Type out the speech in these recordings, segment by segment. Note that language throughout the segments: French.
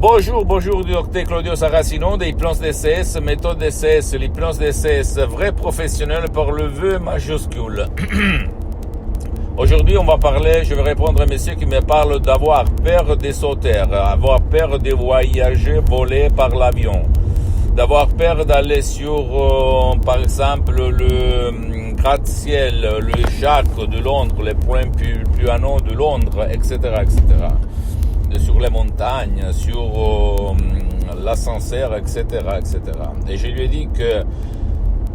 Bonjour, docteur Claudio Saracino des plans DCS, méthode DCS, les plans DCS, vrai professionnel par le vœu majuscule. Aujourd'hui, je vais répondre à un monsieur qui me parle d'avoir peur de sauter, avoir peur de voyager, voler par l'avion, d'avoir peur d'aller sur, par exemple, le gratte-ciel, le Jacques de Londres, les points plus anneaux de Londres, etc., etc. Sur les montagnes, sur l'ascenseur, etc., etc. Et je lui ai dit que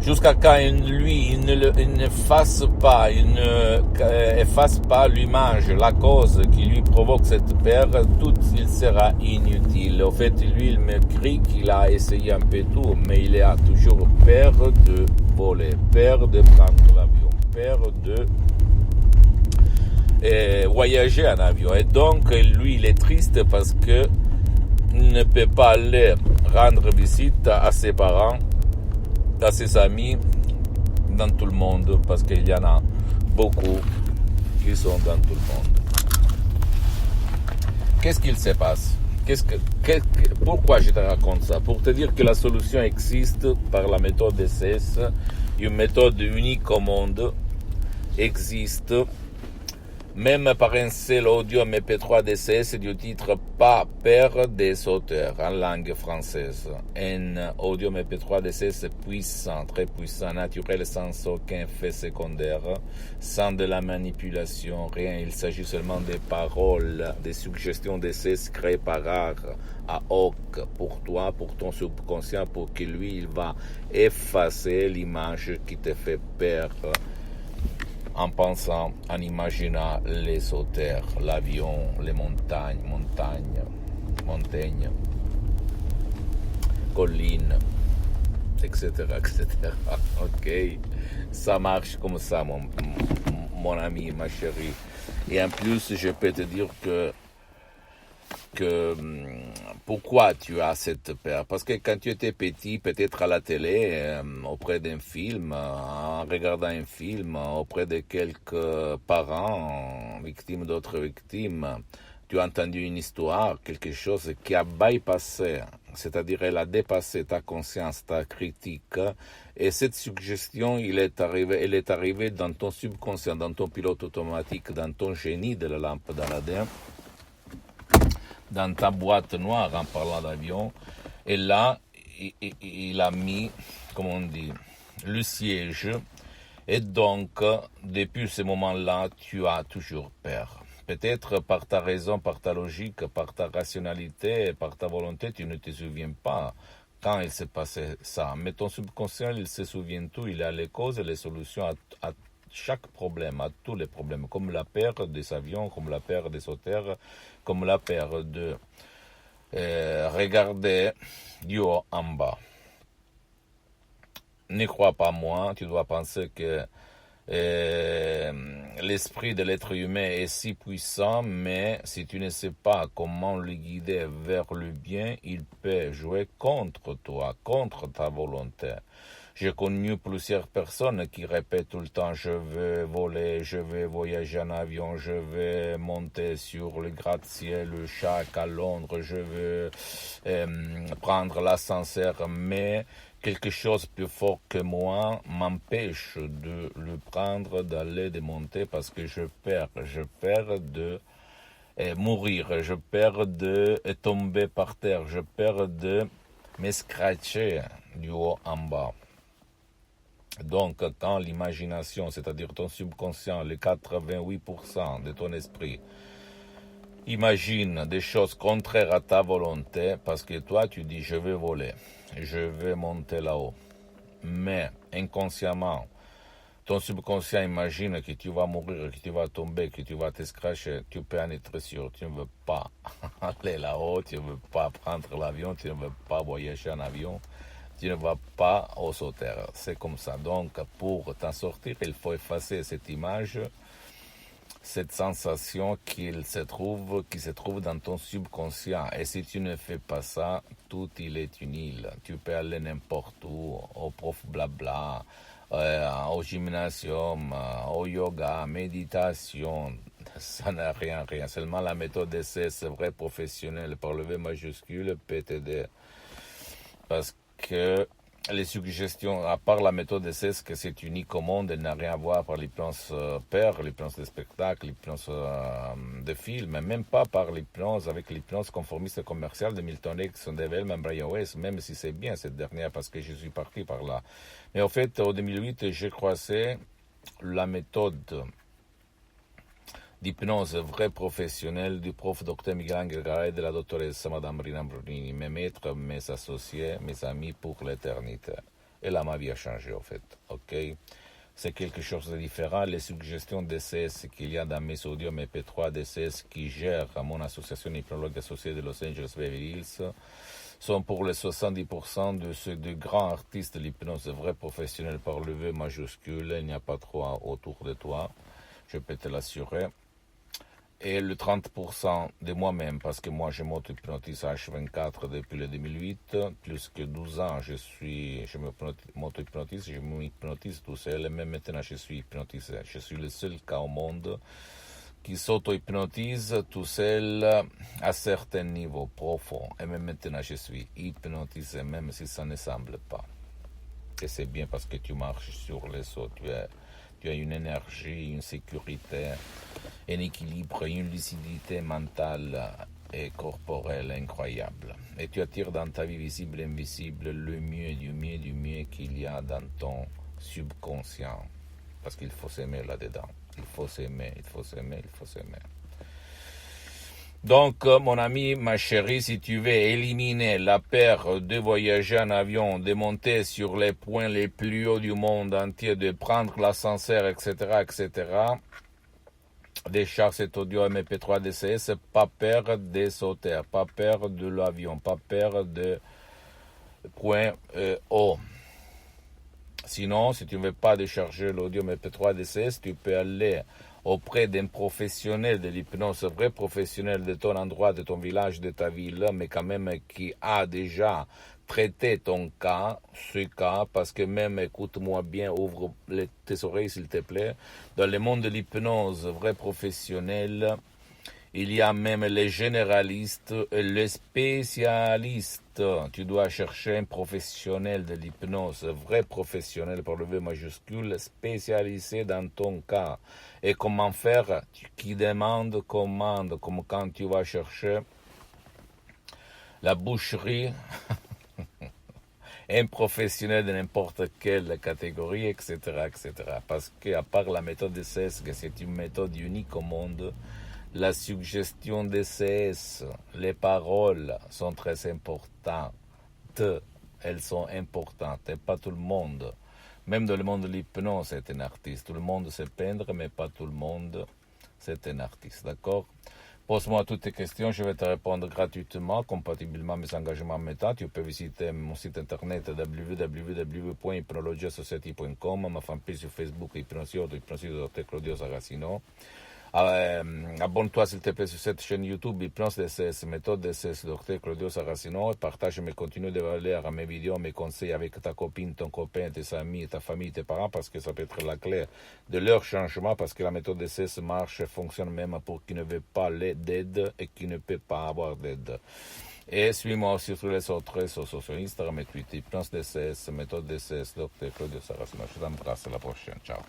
jusqu'à quand il ne fasse pas, il ne efface pas l'image, la cause qui lui provoque cette peur, tout il sera inutile. En fait, lui, il me crie qu'il a essayé un peu tout, mais il a toujours peur de voler, peur de prendre l'avion, peur de voyager en avion. Et donc, lui, il est triste parce que il ne peut pas aller rendre visite à ses parents, à ses amis, dans tout le monde, parce qu'il y en a beaucoup qui sont dans tout le monde. Qu'est-ce qu'il se passe? Pourquoi je te raconte ça? Pour te dire que la solution existe par la méthode DCS, une méthode unique au monde existe. Même par un seul audio MP3 DCS du titre Pas peur des sauteurs en langue française. Un audio MP3 DCS puissant, très puissant, naturel, sans aucun effet secondaire, sans de la manipulation, rien. Il s'agit seulement des paroles, des suggestions DCS créées par art à hoc pour toi, pour ton subconscient, pour que lui, il va effacer l'image qui te fait peur. En pensant, en imaginant les sauteurs, l'avion, les montagnes, collines, etc., etc. Ok, ça marche comme ça, mon ami, ma chérie. Et en plus, je peux te dire que pourquoi tu as cette peur? Parce que quand tu étais petit, peut-être à la télé, auprès d'un film, en regardant un film, auprès de quelques parents, victimes d'autres victimes, tu as entendu une histoire, quelque chose qui a bypassé, c'est-à-dire elle a dépassé ta conscience, ta critique, et cette suggestion, elle est arrivée dans ton subconscient, dans ton pilote automatique, dans ton génie de la lampe d'Aladin, dans ta boîte noire en parlant d'avion, et là, il a mis, comment on dit, le siège, et donc, depuis ce moment-là, tu as toujours peur. Peut-être par ta raison, par ta logique, par ta rationalité, par ta volonté, tu ne te souviens pas quand il s'est passé ça. Mais ton subconscient, il se souvient tout, il a les causes et les solutions à chaque problème, à tous les problèmes, comme la peur des avions, comme la peur des sauteurs, comme la peur de regarder du haut en bas. Ne crois pas moi, tu dois penser que l'esprit de l'être humain est si puissant, mais si tu ne sais pas comment le guider vers le bien, il peut jouer contre toi, contre ta volonté. J'ai connu plusieurs personnes qui répètent tout le temps « je veux voler, je veux voyager en avion, je veux monter sur le gratte-ciel, le Jacques à Londres, je veux prendre l'ascenseur », mais quelque chose plus fort que moi m'empêche de le prendre, d'aller, de monter, parce que je perds de mourir, je perds de tomber par terre, je perds de me scratcher du haut en bas. Donc, quand l'imagination, c'est-à-dire ton subconscient, les 88% de ton esprit, imagine des choses contraires à ta volonté, parce que toi, tu dis, je vais voler, je vais monter là-haut. Mais, inconsciemment, ton subconscient imagine que tu vas mourir, que tu vas tomber, que tu vas te scratcher. Tu peux en être sûr, tu ne veux pas aller là-haut, tu ne veux pas prendre l'avion, tu ne veux pas voyager en avion. Tu ne vas pas au sauteur. C'est comme ça. Donc, pour t'en sortir, il faut effacer cette image, cette sensation qui se trouve dans ton subconscient. Et si tu ne fais pas ça, tout il est une île. Tu peux aller n'importe où, au prof blabla, au gymnasium, au yoga, méditation, ça n'a rien. Seulement la méthode DCS vrai professionnelle par le V majuscule, PTD. Parce que les suggestions, à part la méthode DCS, que c'est unique au monde, elle n'a rien à voir par l'hypnose père, l'hypnose de spectacle, l'hypnose de film, même pas par l'hypnose avec l'hypnose conformiste commerciale de Milton Erickson, de Wellman, Brian Weiss, même si c'est bien cette dernière parce que je suis parti par là. Mais en fait, en 2008, j'ai croisé la méthode d'hypnose vraie professionnelle du prof Dr Miguel Angel Garay et de la doctoresse Madame Rina Brunini, mes maîtres, mes associés, mes amis pour l'éternité. Et là, ma vie a changé, en fait. Ok? C'est quelque chose de différent. Les suggestions DCS qu'il y a dans mes audios MP3 DCS qui gèrent à mon association hypnologue associée de Los Angeles Beverly Hills sont pour les 70% de ceux de grands artistes de l'hypnose vrai professionnel par le V majuscule. Il n'y a pas trop autour de toi, je peux te l'assurer. Et le 30% de moi-même, parce que moi je m'auto-hypnotise H24 depuis le 2008, plus que 12 ans je m'auto-hypnotise, je m'hypnotise tout seul, et même maintenant je suis hypnotisé. Je suis le seul cas au monde qui s'auto-hypnotise tout seul à certains niveaux profonds. Et même maintenant je suis hypnotisé, même si ça ne semble pas. Et c'est bien parce que tu marches sur les eaux, tu as une énergie, une sécurité, un équilibre, une lucidité mentale et corporelle incroyable. Et tu attires dans ta vie visible et invisible le mieux du mieux qu'il y a dans ton subconscient. Parce qu'il faut s'aimer là-dedans. Il faut s'aimer. Donc, mon ami, ma chérie, si tu veux éliminer la peur de voyager en avion, de monter sur les points les plus hauts du monde entier, de prendre l'ascenseur, etc., décharge cet audio MP3 DCS, pas peur de sauter, pas peur de l'avion, pas peur de point haut. Sinon, si tu ne veux pas décharger l'audio MP3 DCS, tu peux aller auprès d'un professionnel de l'hypnose, vrai professionnel de ton endroit, de ton village, de ta ville, mais quand même qui a déjà traité ton cas, ce cas, parce que même, écoute-moi bien, ouvre tes oreilles s'il te plaît, dans le monde de l'hypnose, vrai professionnel, il y a même les généralistes et les spécialistes. Tu dois chercher un professionnel de l'hypnose, vrai professionnel par le V majuscule, spécialisé dans ton cas. Et comment faire? Qui demande, commande, comme quand tu vas chercher la boucherie, un professionnel de n'importe quelle catégorie, etc., etc. Parce qu'à part la méthode de CS, que c'est une méthode unique au monde, la suggestion de CS, les paroles sont très importantes. Elles sont importantes et pas tout le monde. Même dans le monde de l'hypnose, c'est un artiste. Tout le monde sait peindre, mais pas tout le monde, c'est un artiste. D'accord? Pose-moi toutes tes questions, je vais te répondre gratuitement, compatiblement à mes engagements en méta. Tu peux visiter mon site internet www.hypnologiasociety.com, ma fanpage sur Facebook, Hypnosiodo, Dr Claudio Saracino. Abonne-toi s'il te plaît sur cette chaîne YouTube Hypnose DCS, méthode DCS, Dr Claudio Saracino, et partage mes contenus de valeur, mes vidéos, mes conseils avec ta copine, ton copain, tes amis, ta famille, tes parents, parce que ça peut être la clé de leur changement, parce que la méthode DCS marche et fonctionne même pour qui ne veut pas d'aide et qui ne peut pas avoir d'aide. Et suis-moi aussi sur les autres réseaux sociaux, Instagram et Twitter, Hypnose DCS, méthode DCS, Dr Claudio Saracino. Je t'embrasse, à la prochaine, ciao.